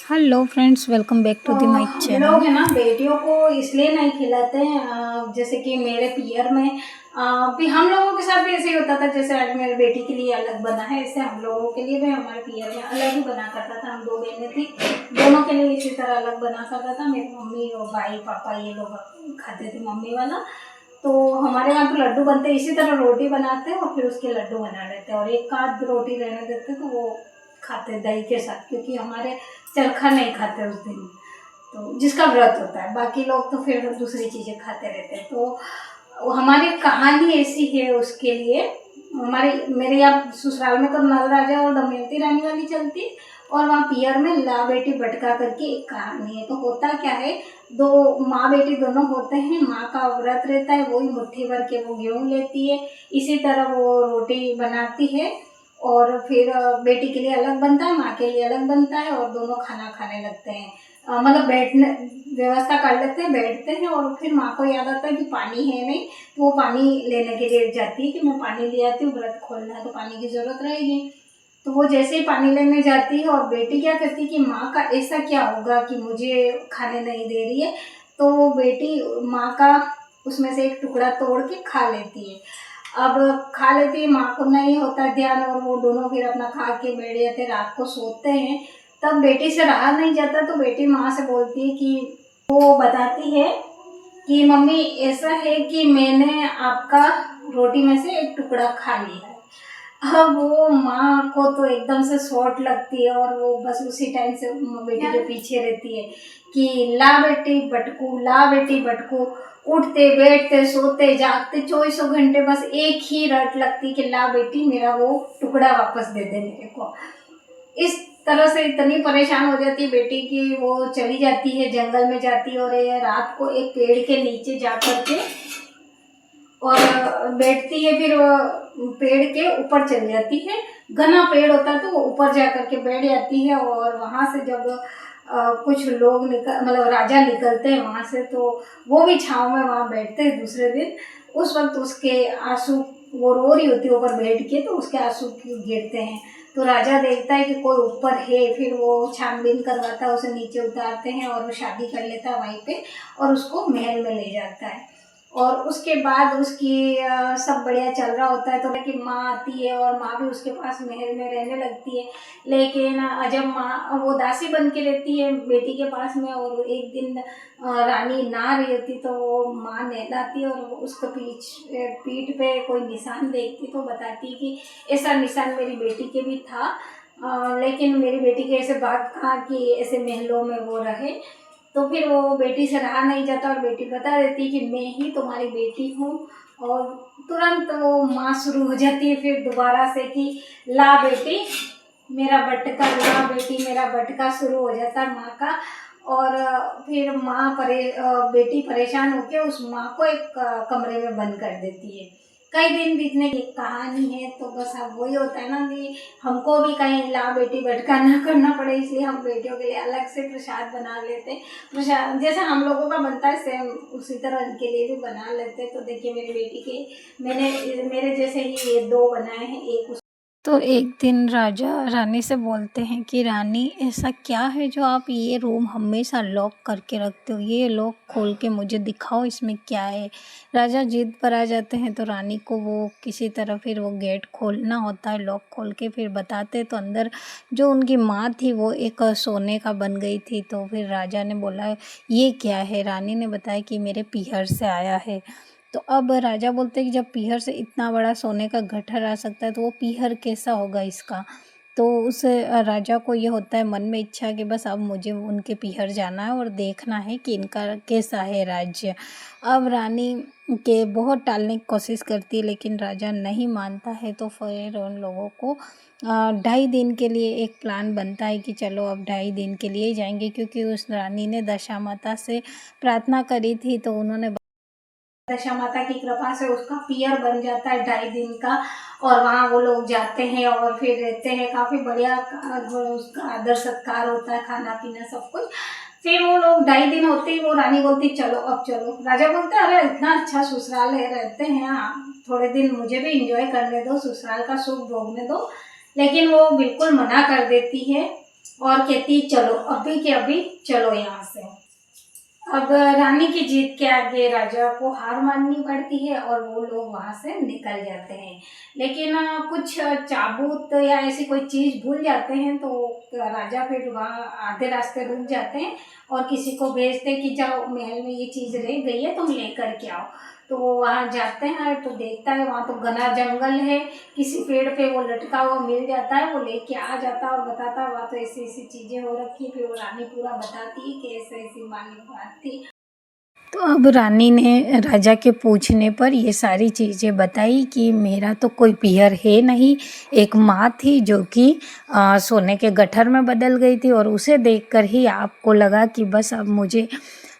Hello friends, welcome back to the my हम लोग channel. है ना बेटियों को इसलिए नहीं खिलाते हैं। जैसे कि मेरे पियर में भी हम लोगों के साथ भी ऐसे ही होता था। जैसे आज मेरी बेटी के लिए अलग बना है, ऐसे हम लोगों के लिए भी हमारे पियर में अलग ही बना करता था। हम दो बहनें थी, दोनों के लिए इसी तरह अलग बना करता था। मेरी मम्मी और भाई पापा ये लोग खाते थे मम्मी वाला। तो हमारे यहाँ तो लड्डू बनते इसी तरह, रोटी बनाते हैं और फिर उसके लड्डू बना लेते हैं और एक आध रोटी रहने देते तो वो खाते दही के साथ, क्योंकि हमारे चरखा नहीं खाते उस दिन, तो जिसका व्रत होता है। बाकी लोग तो फिर दूसरी चीज़ें खाते रहते हैं। तो हमारी कहानी ऐसी है उसके लिए। मेरे यहाँ ससुराल में तो नल राजा और दमयंती रानी वाली चलती है, और वहाँ पियर में ला बेटी बटका करके एक कहानी है। तो होता क्या है, दो माँ बेटी दोनों होते हैं। माँ का व्रत रहता है, वही मुट्ठी भर के वो गेहूँ लेती है, इसी तरह वो रोटी बनाती है और फिर बेटी के लिए अलग बनता है, माँ के लिए अलग बनता है और दोनों खाना खाने लगते हैं। मतलब बैठने व्यवस्था कर लेते हैं, बैठते हैं और फिर माँ को याद आता है कि पानी है नहीं, तो वो पानी लेने के लिए जाती है कि मैं पानी ले आती हूँ, व्रत खोलना है तो पानी की ज़रूरत रहेगी। तो वो जैसे ही पानी लेने जाती है और बेटी क्या करती है कि माँ का ऐसा क्या होगा कि मुझे खाने नहीं दे रही है, तो वो बेटी माँ का उसमें से एक टुकड़ा तोड़ के खा लेती है। अब खा लेती है, माँ को नहीं होता ध्यान और वो दोनों फिर अपना खा के बैठ जाते, रात को सोते हैं। तब बेटी से रहा नहीं जाता, तो बेटी माँ से बोलती है कि वो बताती है कि मम्मी ऐसा है कि मैंने आपका रोटी में से एक टुकड़ा खा लिया है। अब वो माँ को तो एकदम से शॉट लगती है और वो बस उसी टाइम से बेटी के पीछे रहती है कि ला बेटी बटकू, ला बेटी बटकू। उठते बैठते सोते जागते चौबीसों घंटे बस एक ही रट लगती कि ला बेटी मेरा वो टुकड़ा वापस दे दे मेरे को। इस तरह से इतनी परेशान हो जाती है बेटी की, वो चली जाती है, जंगल में जाती है और ये रात को एक पेड़ के नीचे जा कर के और बैठती है। फिर पेड़ के ऊपर चली जाती है, घना पेड़ होता है तो वो ऊपर जा कर के बैठ जाती है। और वहाँ से जब कुछ लोग मतलब राजा निकलते हैं वहाँ से, तो वो भी छाँव में वहाँ बैठते हैं दूसरे दिन। उस वक्त उसके आंसू, वो रो रही होती है ऊपर बैठ के, तो उसके आंसू गिरते हैं। तो राजा देखता है कि कोई ऊपर है, फिर वो छानबीन करवाता है, उसे नीचे उतारते हैं और वो शादी कर लेता है वहीं पे और उसको महल में ले जाता है। और उसके बाद उसकी सब बढ़िया चल रहा होता है, तो कि माँ आती है और माँ भी उसके पास महल में रहने लगती है। लेकिन जब माँ वो दासी बन के रहती है बेटी के पास में, और एक दिन रानी ना रही होती तो वो माँ नहलाती है और उसको पीठ पे कोई निशान देखती तो बताती कि ऐसा निशान मेरी बेटी के भी था, लेकिन मेरी बेटी के ऐसे बात कहा कि ऐसे महलों में वो रहे। तो फिर वो बेटी से रहा नहीं जाता और बेटी बता देती है कि मैं ही तुम्हारी बेटी हूँ। और तुरंत वो माँ शुरू हो जाती है फिर दोबारा से कि ला बेटी मेरा बटका, ला बेटी मेरा बटका शुरू हो जाता है माँ का। और फिर बेटी परेशान होकर उस माँ को एक कमरे में बंद कर देती है। कई दिन बीतने की कहानी है। तो बस अब वही होता है ना कि हमको भी कहीं ला बेटी बटका ना करना पड़े, इसलिए हम बेटियों के लिए अलग से प्रसाद बना लेते हैं। प्रसाद जैसा हम लोगों का बनता है सेम उसी तरह इनके लिए भी बना लेते हैं। तो देखिए मेरी बेटी के मैंने मेरे जैसे ही ये दो बनाए हैं, एक तो एक दिन राजा रानी से बोलते हैं कि रानी, ऐसा क्या है जो आप ये रूम हमेशा लॉक करके रखते हो? ये लॉक खोल के मुझे दिखाओ, इसमें क्या है। राजा जिद पर आ जाते हैं तो रानी को वो किसी तरह फिर वो गेट खोलना होता है। लॉक खोल के फिर बताते तो अंदर जो उनकी माँ थी वो एक सोने का बन गई थी। तो फिर राजा ने बोला ये क्या है? रानी ने बताया कि मेरे पीहर से आया है। तो अब राजा बोलते हैं कि जब पीहर से इतना बड़ा सोने का गट्ठर आ सकता है तो वो पीहर कैसा होगा इसका। तो उस राजा को ये होता है मन में इच्छा कि बस अब मुझे उनके पीहर जाना है और देखना है कि इनका कैसा है राज्य। अब रानी के बहुत टालने की कोशिश करती है लेकिन राजा नहीं मानता है। तो फिर उन लोगों को 2.5 दिन के लिए एक प्लान बनता है कि चलो अब 2.5 दिन के लिए जाएंगे, क्योंकि उस रानी ने दशा माता से प्रार्थना करी थी। तो उन्होंने दशा माता की कृपा से उसका पियर बन जाता है 2.5 दिन का। और वहाँ वो लोग जाते हैं और फिर रहते हैं, काफ़ी बढ़िया उसका आदर सत्कार होता है, खाना पीना सब कुछ। फिर वो लोग 2.5 दिन होते ही वो रानी बोलती चलो अब चलो। राजा बोलते अरे इतना अच्छा ससुराल है, रहते हैं यहाँ, थोड़े दिन मुझे भी इंजॉय करने दो, ससुराल का सुख भोगने दो। लेकिन वो बिल्कुल मना कर देती है और कहती चलो अभी के अभी चलो यहाँ से। अब रानी की जीत के आगे राजा को हार माननी पड़ती है और वो लोग वहाँ से निकल जाते हैं। लेकिन कुछ चाबूत या ऐसी कोई चीज़ भूल जाते हैं तो राजा फिर वहाँ आधे रास्ते रुक जाते हैं और किसी को भेजते हैं कि जाओ महल में ये चीज़ रह गई है तुम लेकर के आओ। तो वो वहाँ जाते हैं तो देखता है वहाँ तो घना जंगल है, किसी पेड़ पे वो लटका हुआ मिल जाता है, वो लेके आ जाता है और बताता है वहाँ तो ऐसी ऐसी चीज़ें हो रखी है। फिर वो रानी पूरा बताती है कि ऐसी ऐसी माली बात थी। तो अब रानी ने राजा के पूछने पर ये सारी चीज़ें बताई कि मेरा तो कोई पियर है नहीं, एक माँ थी जो कि सोने के गट्ठर में बदल गई थी और उसे देखकर ही आपको लगा कि बस अब मुझे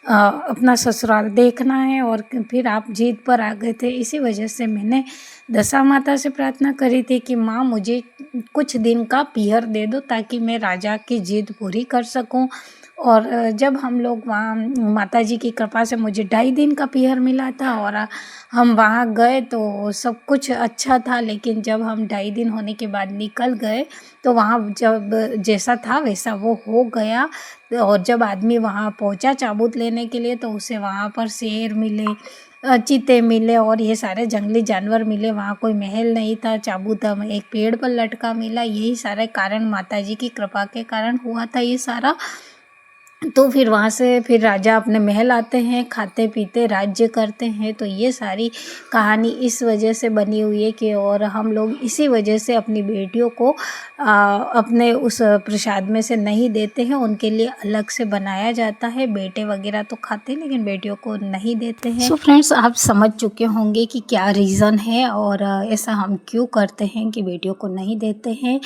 अपना ससुराल देखना है और फिर आप जीत पर आ गए थे। इसी वजह से मैंने दशा माता से प्रार्थना करी थी कि माँ मुझे कुछ दिन का पियर दे दो ताकि मैं राजा की जीत पूरी कर सकूं। और जब हम लोग वहाँ माता जी की कृपा से मुझे 2.5 दिन का पियर मिला था और हम वहाँ गए तो सब कुछ अच्छा था। लेकिन जब हम 2.5 दिन होने के बाद निकल गए तो वहाँ जब जैसा था वैसा वो हो गया। और जब आदमी वहाँ पहुँचा चाबूत लेने के लिए तो उसे वहाँ पर शेर मिले, चीते मिले और ये सारे जंगली जानवर मिले। वहाँ कोई महल नहीं था, चाबूत हमें एक पेड़ पर लटका मिला। यही सारे कारण माता जी की कृपा के कारण हुआ था ये सारा। तो फिर वहाँ से फिर राजा अपने महल आते हैं, खाते पीते राज्य करते हैं। तो ये सारी कहानी इस वजह से बनी हुई है कि और हम लोग इसी वजह से अपनी बेटियों को अपने उस प्रसाद में से नहीं देते हैं, उनके लिए अलग से बनाया जाता है। बेटे वगैरह तो खाते हैं लेकिन बेटियों को नहीं देते हैं। सो फ्रेंड्स, आप समझ चुके होंगे कि क्या रीज़न है और ऐसा हम क्यों करते हैं कि बेटियों को नहीं देते हैं।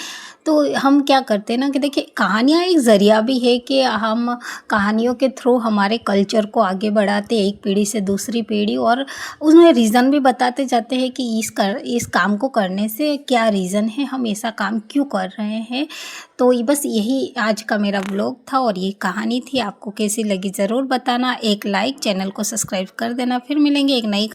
तो हम क्या करते हैं ना कि देखिए, कहानियाँ एक ज़रिया भी है कि हम कहानियों के थ्रू हमारे कल्चर को आगे बढ़ाते एक पीढ़ी से दूसरी पीढ़ी, और उसमें रीज़न भी बताते जाते हैं कि इस काम को करने से क्या रीज़न है, हम ऐसा काम क्यों कर रहे हैं। तो बस यही आज का मेरा व्लॉग था और ये कहानी थी। आपको कैसी लगी ज़रूर बताना, एक लाइक, चैनल को सब्सक्राइब कर देना। फिर मिलेंगे एक नई